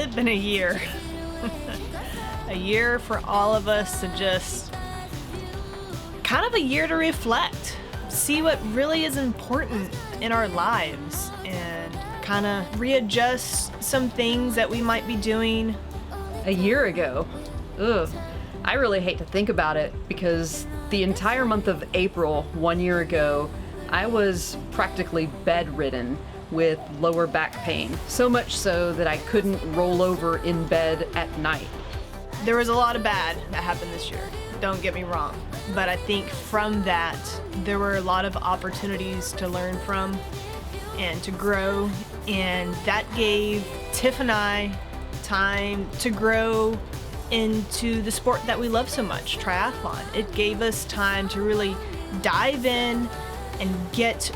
it been a year? A year for all of us to just kind of a year to reflect, see what really is important in our lives, and kind of readjust some things that we might be doing. A year ago? Ugh. I really hate to think about it because the entire month of April 1 year ago, I was practically bedridden with lower back pain. So much so that I couldn't roll over in bed at night. There was a lot of bad that happened this year, don't get me wrong. But I think from that, there were a lot of opportunities to learn from and to grow. And that gave Tiff and I time to grow into the sport that we love so much, triathlon. It gave us time to really dive in and get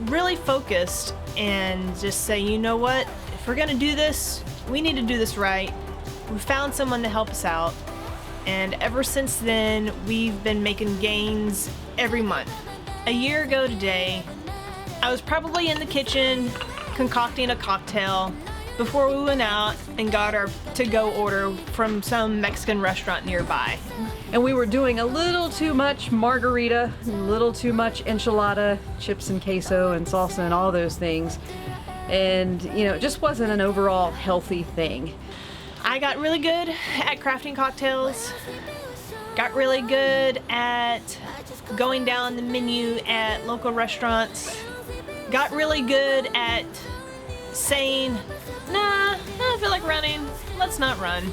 really focused and just say, you know what, if we're gonna do this, we need to do this right. We found someone to help us out, and ever since then, we've been making gains every month. A year ago today, I was probably in the kitchen concocting a cocktail before we went out and got our to-go order from some Mexican restaurant nearby. And we were doing a little too much margarita, a little too much enchilada, chips and queso and salsa and all those things. And, you know, it just wasn't an overall healthy thing. I got really good at crafting cocktails, got really good at going down the menu at local restaurants, got really good at saying, nah, I don't feel like running, let's not run.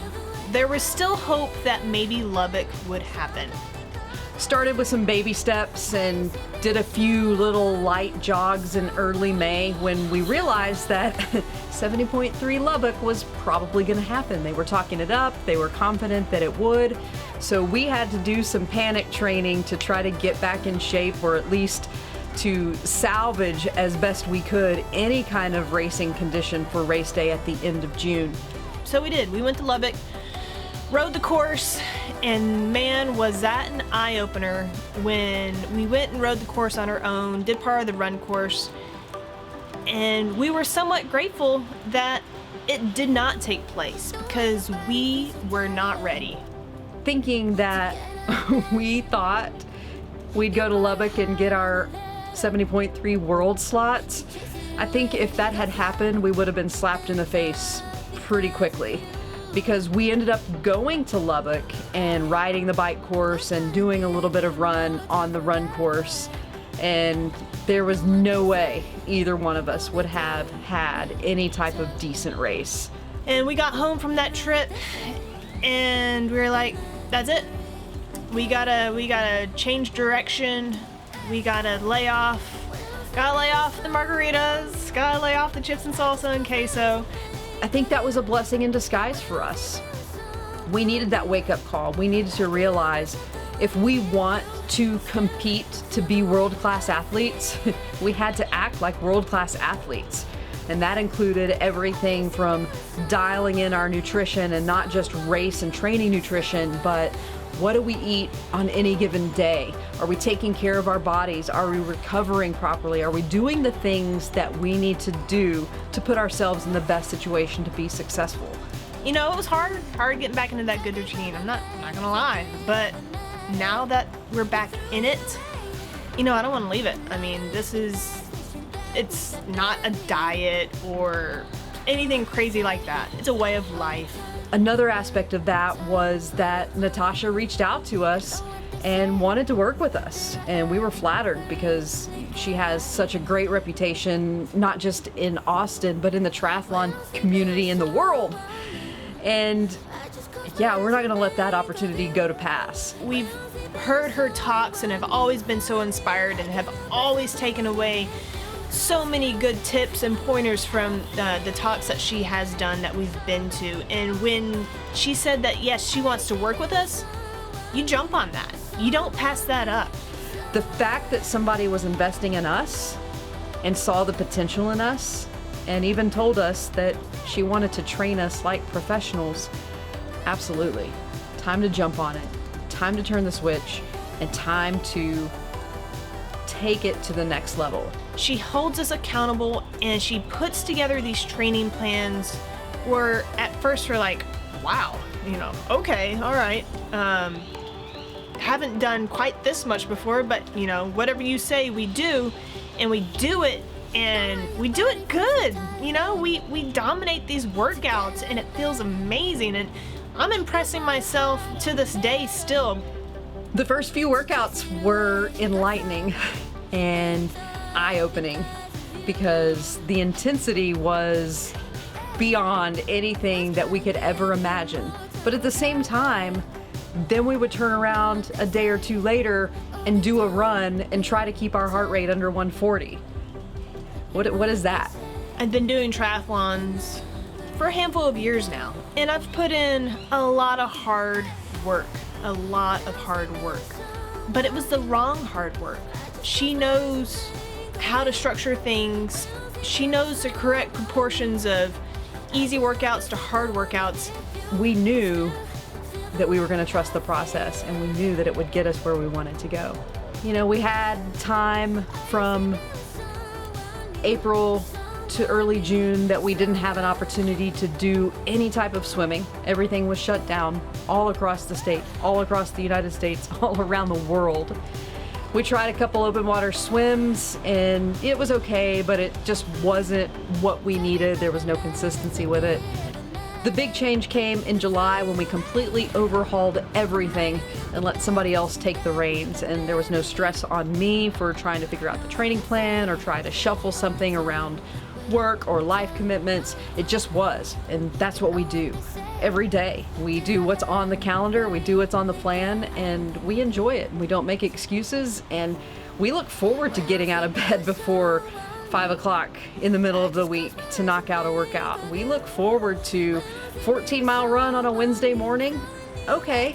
There was still hope that maybe Lubbock would happen. Started with some baby steps and did a few little light jogs in early May when we realized that 70.3 Lubbock was probably gonna happen. They were talking it up, they were confident that it would. So we had to do some panic training to try to get back in shape, or at least to salvage as best we could any kind of racing condition for race day at the end of June. So we did. We went to Lubbock, rode the course, and man, was that an eye-opener when we went and rode the course on our own, did part of the run course, and we were somewhat grateful that it did not take place because we were not ready. Thinking that we thought we'd go to Lubbock and get our 70.3 world slots, I think if that had happened, we would have been slapped in the face pretty quickly, because we ended up going to Lubbock and riding the bike course and doing a little bit of run on the run course, and there was no way either one of us would have had any type of decent race. And we got home from that trip and we were like, that's it. We gotta change direction. We gotta lay off. Gotta lay off the margaritas. Gotta lay off the chips and salsa and queso. I think that was a blessing in disguise for us. We needed that wake-up call. We needed to realize if we want to compete to be world-class athletes, we had to act like world-class athletes. And that included everything from dialing in our nutrition, and not just race and training nutrition, but what do we eat on any given day? Are we taking care of our bodies? Are we recovering properly? Are we doing the things that we need to do to put ourselves in the best situation to be successful? You know, it was hard getting back into that good routine. I'm not gonna lie, but now that we're back in it, you know, I don't want to leave it. I mean, it's not a diet or anything crazy like that. It's a way of life. Another aspect of that was that Natasha reached out to us and wanted to work with us, and we were flattered because she has such a great reputation, not just in Austin, but in the triathlon community in the world. And yeah, we're not gonna let that opportunity go to pass. We've heard her talks and have always been so inspired and have always taken away so many good tips and pointers from the talks that she has done that we've been to. And when she said that, yes, she wants to work with us, you jump on that. You don't pass that up. The fact that somebody was investing in us and saw the potential in us and even told us that she wanted to train us like professionals, absolutely. Time to jump on it. Time to turn the switch, and time to take it to the next level. She holds us accountable, and she puts together these training plans were at first we're like, wow, okay, all right. Haven't done quite this much before, but whatever you say, we do, and we do it, and we do it good. We dominate these workouts, and it feels amazing, and I'm impressing myself to this day still. The first few workouts were enlightening and eye-opening because the intensity was beyond anything that we could ever imagine. But at the same time, then we would turn around a day or two later and do a run and try to keep our heart rate under 140. What is that? I've been doing triathlons for a handful of years now, and I've put in a lot of hard work. But it was the wrong hard work. She knows how to structure things. She knows the correct proportions of easy workouts to hard workouts. We knew that we were going to trust the process, and we knew that it would get us where we wanted to go. We had time from April to early June that we didn't have an opportunity to do any type of swimming. Everything was shut down all across the state, all across the United States, all around the world. We tried a couple open water swims and it was okay, but it just wasn't what we needed. There was no consistency with it. The big change came in July when we completely overhauled everything and let somebody else take the reins, and there was no stress on me for trying to figure out the training plan or try to shuffle something around work or life commitments. It just was, and that's what we do every day. We do what's on the calendar, we do what's on the plan, and we enjoy it. We don't make excuses, and we look forward to getting out of bed before 5 o'clock in the middle of the week to knock out a workout. We look forward to 14-mile run on a Wednesday morning. Okay,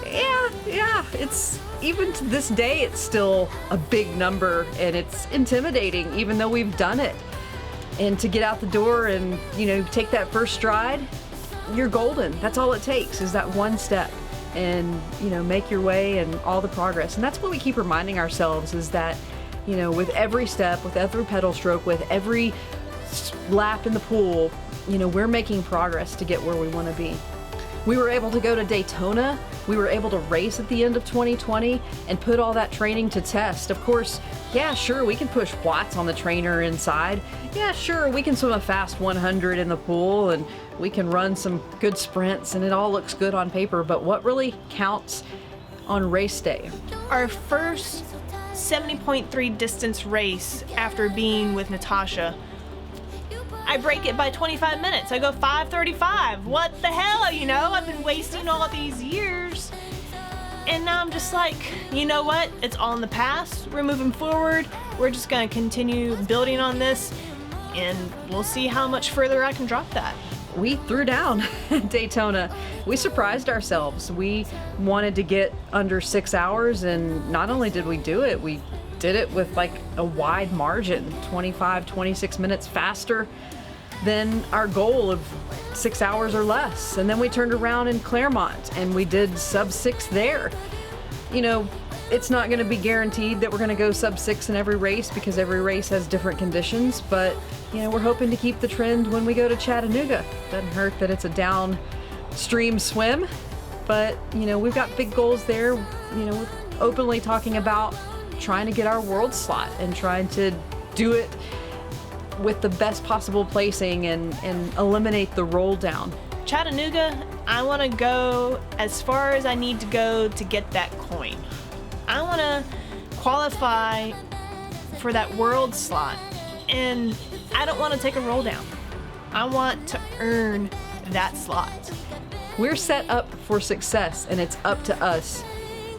yeah, it's even to this day, it's still a big number and it's intimidating even though we've done it. And to get out the door and, take that first stride, you're golden. That's all it takes is that one step and, make your way and all the progress. And that's what we keep reminding ourselves is that, with every step, with every pedal stroke, with every lap in the pool, we're making progress to get where we want to be. We were able to go to Daytona. We were able to race at the end of 2020 and put all that training to test. Of course, yeah, sure, we can push watts on the trainer inside. Yeah, sure, we can swim a fast 100 in the pool and we can run some good sprints and it all looks good on paper. But what really counts on race day? Our first 70.3 distance race after being with Natasha, I break it by 25 minutes. I go 5:35. What the hell? I've been wasting all these years. And now I'm just like, you know what? It's all in the past. We're moving forward. We're just going to continue building on this, and we'll see how much further I can drop that. We threw down at Daytona. We surprised ourselves. We wanted to get under 6 hours, and not only did we do it, we did it with like a wide margin, 25, 26 minutes faster than our goal of 6 hours or less. And then we turned around in Claremont and we did sub 6 there. It's not going to be guaranteed that we're going to go sub 6 in every race because every race has different conditions, but we're hoping to keep the trend when we go to Chattanooga. Doesn't hurt that it's a downstream swim, but we've got big goals there. We're openly talking about trying to get our world slot and trying to do it with the best possible placing and eliminate the roll down. Chattanooga, I want to go as far as I need to go to get that coin. I want to qualify for that world slot, and I don't want to take a roll down. I want to earn that slot. We're set up for success, and it's up to us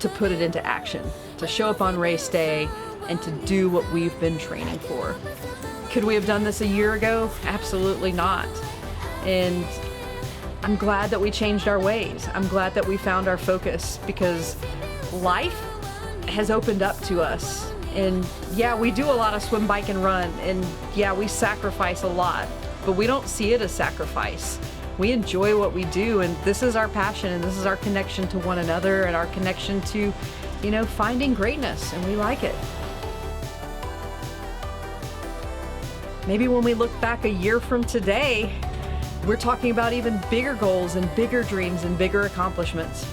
to put it into action, to show up on race day and to do what we've been training for. Could we have done this a year ago? Absolutely not. And I'm glad that we changed our ways. I'm glad that we found our focus because life has opened up to us. And yeah, we do a lot of swim, bike, and run. And yeah, we sacrifice a lot, but we don't see it as sacrifice. We enjoy what we do, and this is our passion, and this is our connection to one another and our connection to, finding greatness, and we like it. Maybe when we look back a year from today, we're talking about even bigger goals and bigger dreams and bigger accomplishments.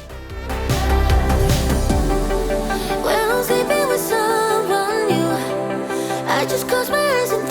When I'm sleeping with someone new, I just close my eyes and